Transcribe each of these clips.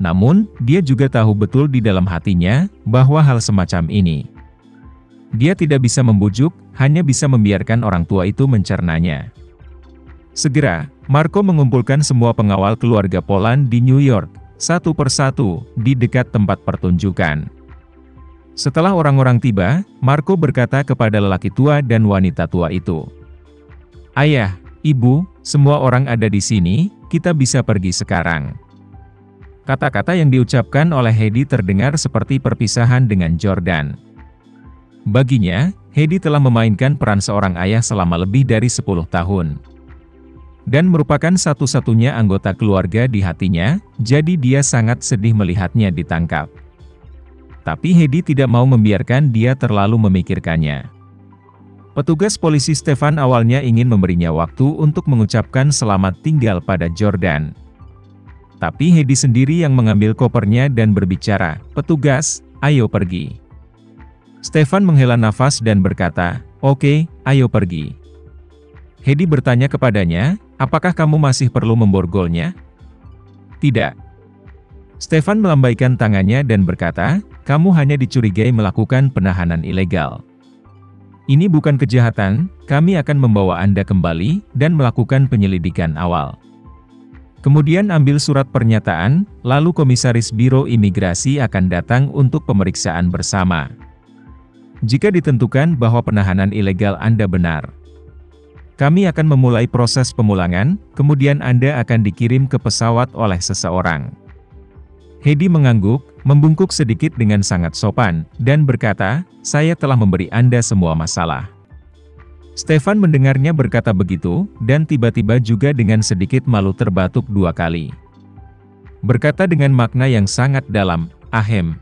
Namun, dia juga tahu betul di dalam hatinya bahwa hal semacam ini dia tidak bisa membujuk, hanya bisa membiarkan orang tua itu mencernanya. Segera, Marco mengumpulkan semua pengawal keluarga Polan di New York, satu persatu, di dekat tempat pertunjukan. Setelah orang-orang tiba, Marco berkata kepada lelaki tua dan wanita tua itu, "Ayah, Ibu, semua orang ada di sini, kita bisa pergi sekarang." Kata-kata yang diucapkan oleh Heidi terdengar seperti perpisahan dengan Jordan. Baginya, Heidi telah memainkan peran seorang ayah selama lebih dari 10 tahun. Dan merupakan satu-satunya anggota keluarga di hatinya, jadi dia sangat sedih melihatnya ditangkap. Tapi Heidi tidak mau membiarkan dia terlalu memikirkannya. Petugas polisi Stefan awalnya ingin memberinya waktu untuk mengucapkan selamat tinggal pada Jordan. Tapi Heidi sendiri yang mengambil kopernya dan berbicara, "Petugas, ayo pergi." Stefan menghela nafas dan berkata, "Oke, ayo pergi." Heidi bertanya kepadanya, "Apakah kamu masih perlu memborgolnya?" "Tidak." Stefan melambaikan tangannya dan berkata, "Kamu hanya dicurigai melakukan penahanan ilegal. Ini bukan kejahatan, kami akan membawa Anda kembali dan melakukan penyelidikan awal." Kemudian ambil surat pernyataan, lalu komisaris Biro Imigrasi akan datang untuk pemeriksaan bersama. Jika ditentukan bahwa penahanan ilegal Anda benar, kami akan memulai proses pemulangan, kemudian Anda akan dikirim ke pesawat oleh seseorang. Heidi mengangguk, membungkuk sedikit dengan sangat sopan, dan berkata, "Saya telah memberi Anda semua masalah." Stefan mendengarnya berkata begitu, dan tiba-tiba juga dengan sedikit malu terbatuk 2 kali. Berkata dengan makna yang sangat dalam, "Ahem.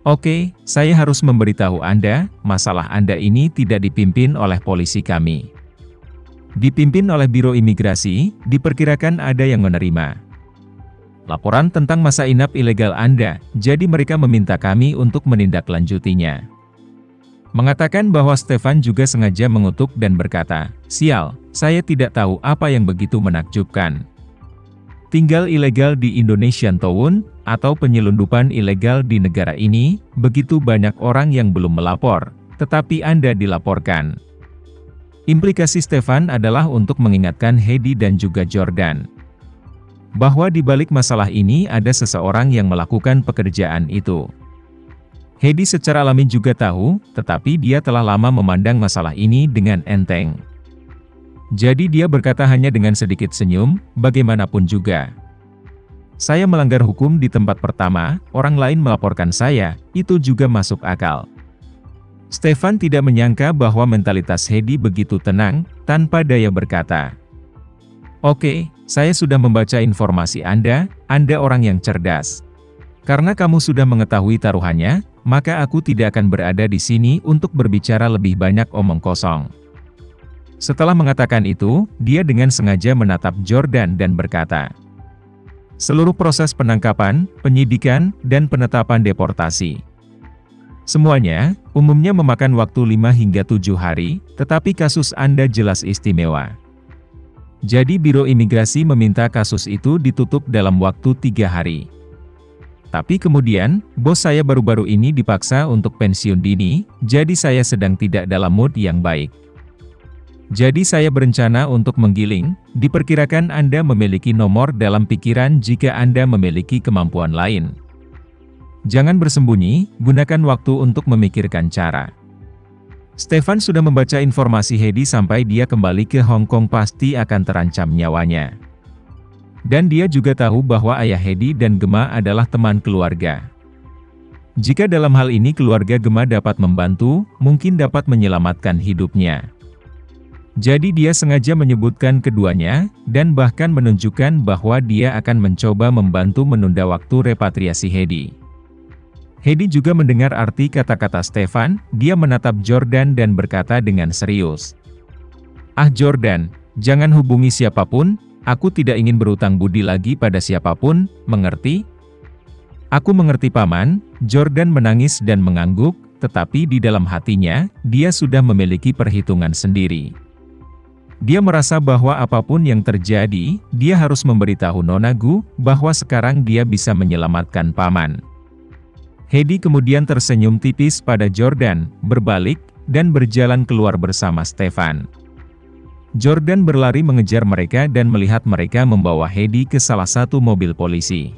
Oke, saya harus memberitahu Anda, masalah Anda ini tidak dipimpin oleh polisi kami. Dipimpin oleh Biro Imigrasi, diperkirakan ada yang menerima laporan tentang masa inap ilegal Anda, jadi mereka meminta kami untuk menindaklanjutinya." Mengatakan bahwa Stefan juga sengaja mengutuk dan berkata, "Sial, saya tidak tahu apa yang begitu menakjubkan. Tinggal ilegal di Indonesian Town, atau penyelundupan ilegal di negara ini, begitu banyak orang yang belum melapor, tetapi Anda dilaporkan." Implikasi Stefan adalah untuk mengingatkan Heidi dan juga Jordan bahwa di balik masalah ini ada seseorang yang melakukan pekerjaan itu. Heidi secara alami juga tahu, tetapi dia telah lama memandang masalah ini dengan enteng. Jadi dia berkata hanya dengan sedikit senyum, "Bagaimanapun juga, saya melanggar hukum di tempat pertama, orang lain melaporkan saya, itu juga masuk akal." Stefan tidak menyangka bahwa mentalitas Heidi begitu tenang, tanpa daya berkata, "Oke, saya sudah membaca informasi Anda orang yang cerdas. Karena kamu sudah mengetahui taruhannya, maka aku tidak akan berada di sini untuk berbicara lebih banyak omong kosong." Setelah mengatakan itu, dia dengan sengaja menatap Jordan dan berkata, "Seluruh proses penangkapan, penyidikan, dan penetapan deportasi, semuanya, umumnya memakan waktu 5 hingga 7 hari, tetapi kasus Anda jelas istimewa. Jadi Biro Imigrasi meminta kasus itu ditutup dalam waktu 3 hari. Tapi kemudian, bos saya baru-baru ini dipaksa untuk pensiun dini, jadi saya sedang tidak dalam mood yang baik. Jadi saya berencana untuk menggiling, diperkirakan Anda memiliki nomor dalam pikiran jika Anda memiliki kemampuan lain. Jangan bersembunyi, gunakan waktu untuk memikirkan cara." Stefan sudah membaca informasi Heidi sampai dia kembali ke Hong Kong pasti akan terancam nyawanya. Dan dia juga tahu bahwa ayah Heidi dan Gemma adalah teman keluarga. Jika dalam hal ini keluarga Gemma dapat membantu, mungkin dapat menyelamatkan hidupnya. Jadi dia sengaja menyebutkan keduanya, dan bahkan menunjukkan bahwa dia akan mencoba membantu menunda waktu repatriasi Heidi. Heidi juga mendengar arti kata-kata Stefan, dia menatap Jordan dan berkata dengan serius, "Ah Jordan, jangan hubungi siapapun, aku tidak ingin berutang budi lagi pada siapapun, mengerti?" "Aku mengerti Paman." Jordan menangis dan mengangguk, tetapi di dalam hatinya, dia sudah memiliki perhitungan sendiri. Dia merasa bahwa apapun yang terjadi, dia harus memberitahu Nona Gu bahwa sekarang dia bisa menyelamatkan paman. Heidi kemudian tersenyum tipis pada Jordan, berbalik, dan berjalan keluar bersama Stefan. Jordan berlari mengejar mereka dan melihat mereka membawa Heidi ke salah satu mobil polisi.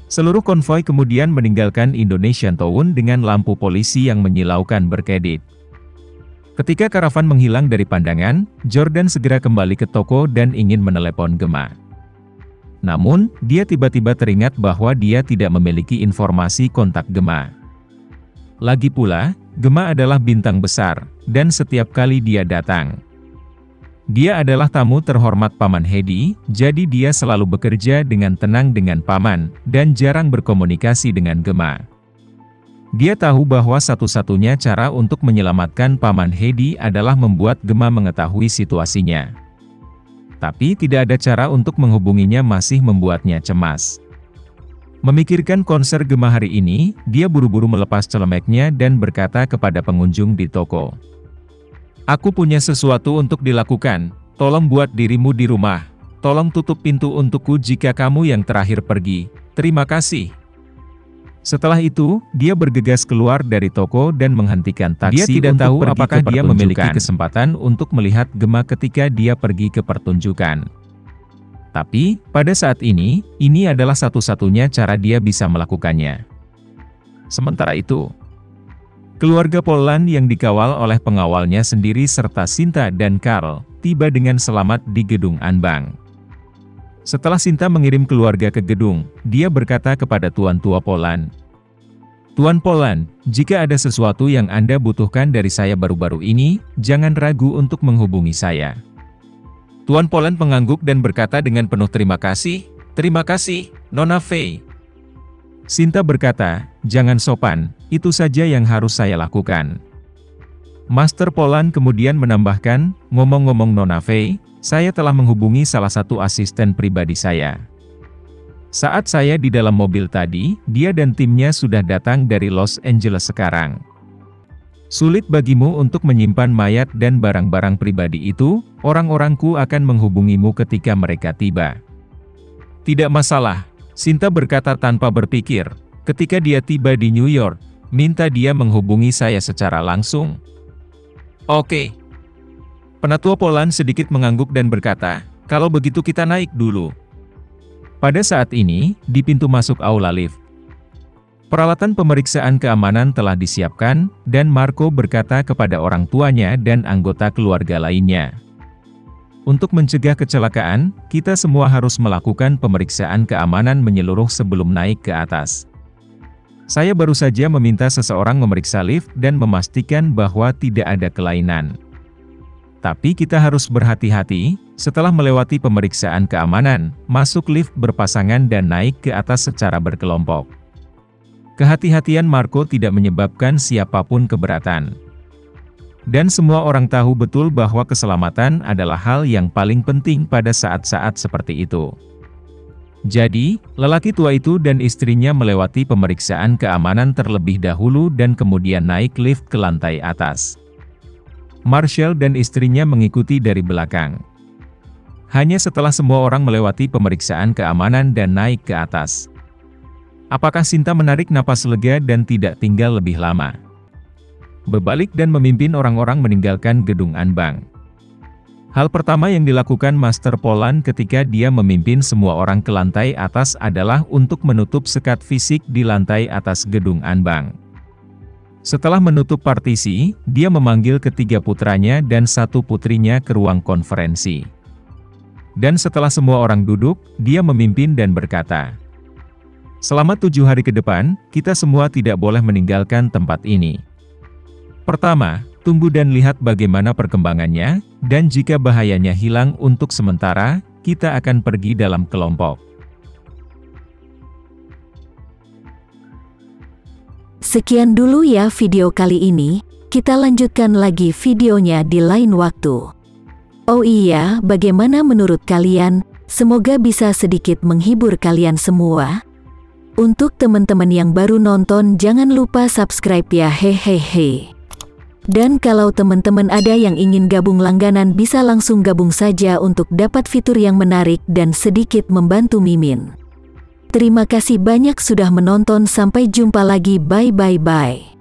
Seluruh konvoi kemudian meninggalkan Indonesian Town dengan lampu polisi yang menyilaukan berkedip. Ketika karavan menghilang dari pandangan, Jordan segera kembali ke toko dan ingin menelepon Gemma. Namun, dia tiba-tiba teringat bahwa dia tidak memiliki informasi kontak Gemma. Lagi pula, Gemma adalah bintang besar, dan setiap kali dia datang, dia adalah tamu terhormat Paman Heidi, jadi dia selalu bekerja dengan tenang dengan Paman, dan jarang berkomunikasi dengan Gemma. Dia tahu bahwa satu-satunya cara untuk menyelamatkan Paman Heidi adalah membuat Gemma mengetahui situasinya. Tapi tidak ada cara untuk menghubunginya masih membuatnya cemas. Memikirkan konser Gemma hari ini, dia buru-buru melepas celemeknya dan berkata kepada pengunjung di toko. Aku punya sesuatu untuk dilakukan, tolong buat dirimu di rumah. Tolong tutup pintu untukku jika kamu yang terakhir pergi. Terima kasih. Setelah itu, dia bergegas keluar dari toko dan menghentikan taksi. Dia tidak tahu apakah dia memiliki kesempatan untuk melihat Gemma ketika dia pergi ke pertunjukan. Tapi, pada saat ini adalah satu-satunya cara dia bisa melakukannya. Sementara itu, keluarga Polan yang dikawal oleh pengawalnya sendiri serta Sinta dan Karl, tiba dengan selamat di gedung Anbang. Setelah Sinta mengirim keluarga ke gedung, dia berkata kepada Tuan Tua Polan, Tuan Polan, jika ada sesuatu yang Anda butuhkan dari saya baru-baru ini, jangan ragu untuk menghubungi saya. Tuan Polan mengangguk dan berkata dengan penuh terima kasih, Nona Fei. Sinta berkata, jangan sopan, itu saja yang harus saya lakukan. Master Polan kemudian menambahkan, ngomong-ngomong Nona Fei, saya telah menghubungi salah satu asisten pribadi saya. Saat saya di dalam mobil tadi, dia dan timnya sudah datang dari Los Angeles sekarang. Sulit bagimu untuk menyimpan mayat dan barang-barang pribadi itu, orang-orangku akan menghubungimu ketika mereka tiba. Tidak masalah, Sinta berkata tanpa berpikir, ketika dia tiba di New York, minta dia menghubungi saya secara langsung. Oke. Penatua Polan sedikit mengangguk dan berkata, kalau begitu kita naik dulu. Pada saat ini, di pintu masuk aula lift, peralatan pemeriksaan keamanan telah disiapkan, dan Marco berkata kepada orang tuanya dan anggota keluarga lainnya. Untuk mencegah kecelakaan, kita semua harus melakukan pemeriksaan keamanan menyeluruh sebelum naik ke atas. Saya baru saja meminta seseorang memeriksa lift dan memastikan bahwa tidak ada kelainan. Tapi kita harus berhati-hati, setelah melewati pemeriksaan keamanan, masuk lift berpasangan dan naik ke atas secara berkelompok. Kehati-hatian Marco tidak menyebabkan siapapun keberatan. Dan semua orang tahu betul bahwa keselamatan adalah hal yang paling penting pada saat-saat seperti itu. Jadi, lelaki tua itu dan istrinya melewati pemeriksaan keamanan terlebih dahulu dan kemudian naik lift ke lantai atas. Marshall dan istrinya mengikuti dari belakang. Hanya setelah semua orang melewati pemeriksaan keamanan dan naik ke atas, apakah Sinta menarik napas lega dan tidak tinggal lebih lama, berbalik dan memimpin orang-orang meninggalkan gedung Anbang. Hal pertama yang dilakukan Master Polan ketika dia memimpin semua orang ke lantai atas adalah untuk menutup sekat fisik di lantai atas gedung Anbang. Setelah menutup partisi, dia memanggil ketiga putranya dan satu putrinya ke ruang konferensi. Dan setelah semua orang duduk, dia memimpin dan berkata, selama 7 hari ke depan, kita semua tidak boleh meninggalkan tempat ini. Pertama, tunggu dan lihat bagaimana perkembangannya, dan jika bahayanya hilang untuk sementara, kita akan pergi dalam kelompok. Sekian dulu ya video kali ini, kita lanjutkan lagi videonya di lain waktu. Oh iya, bagaimana menurut kalian? Semoga bisa sedikit menghibur kalian semua. Untuk teman-teman yang baru nonton, jangan lupa subscribe ya, hehehe. Dan kalau teman-teman ada yang ingin gabung langganan bisa langsung gabung saja untuk dapat fitur yang menarik dan sedikit membantu Mimin. Terima kasih banyak sudah menonton, sampai jumpa lagi, bye.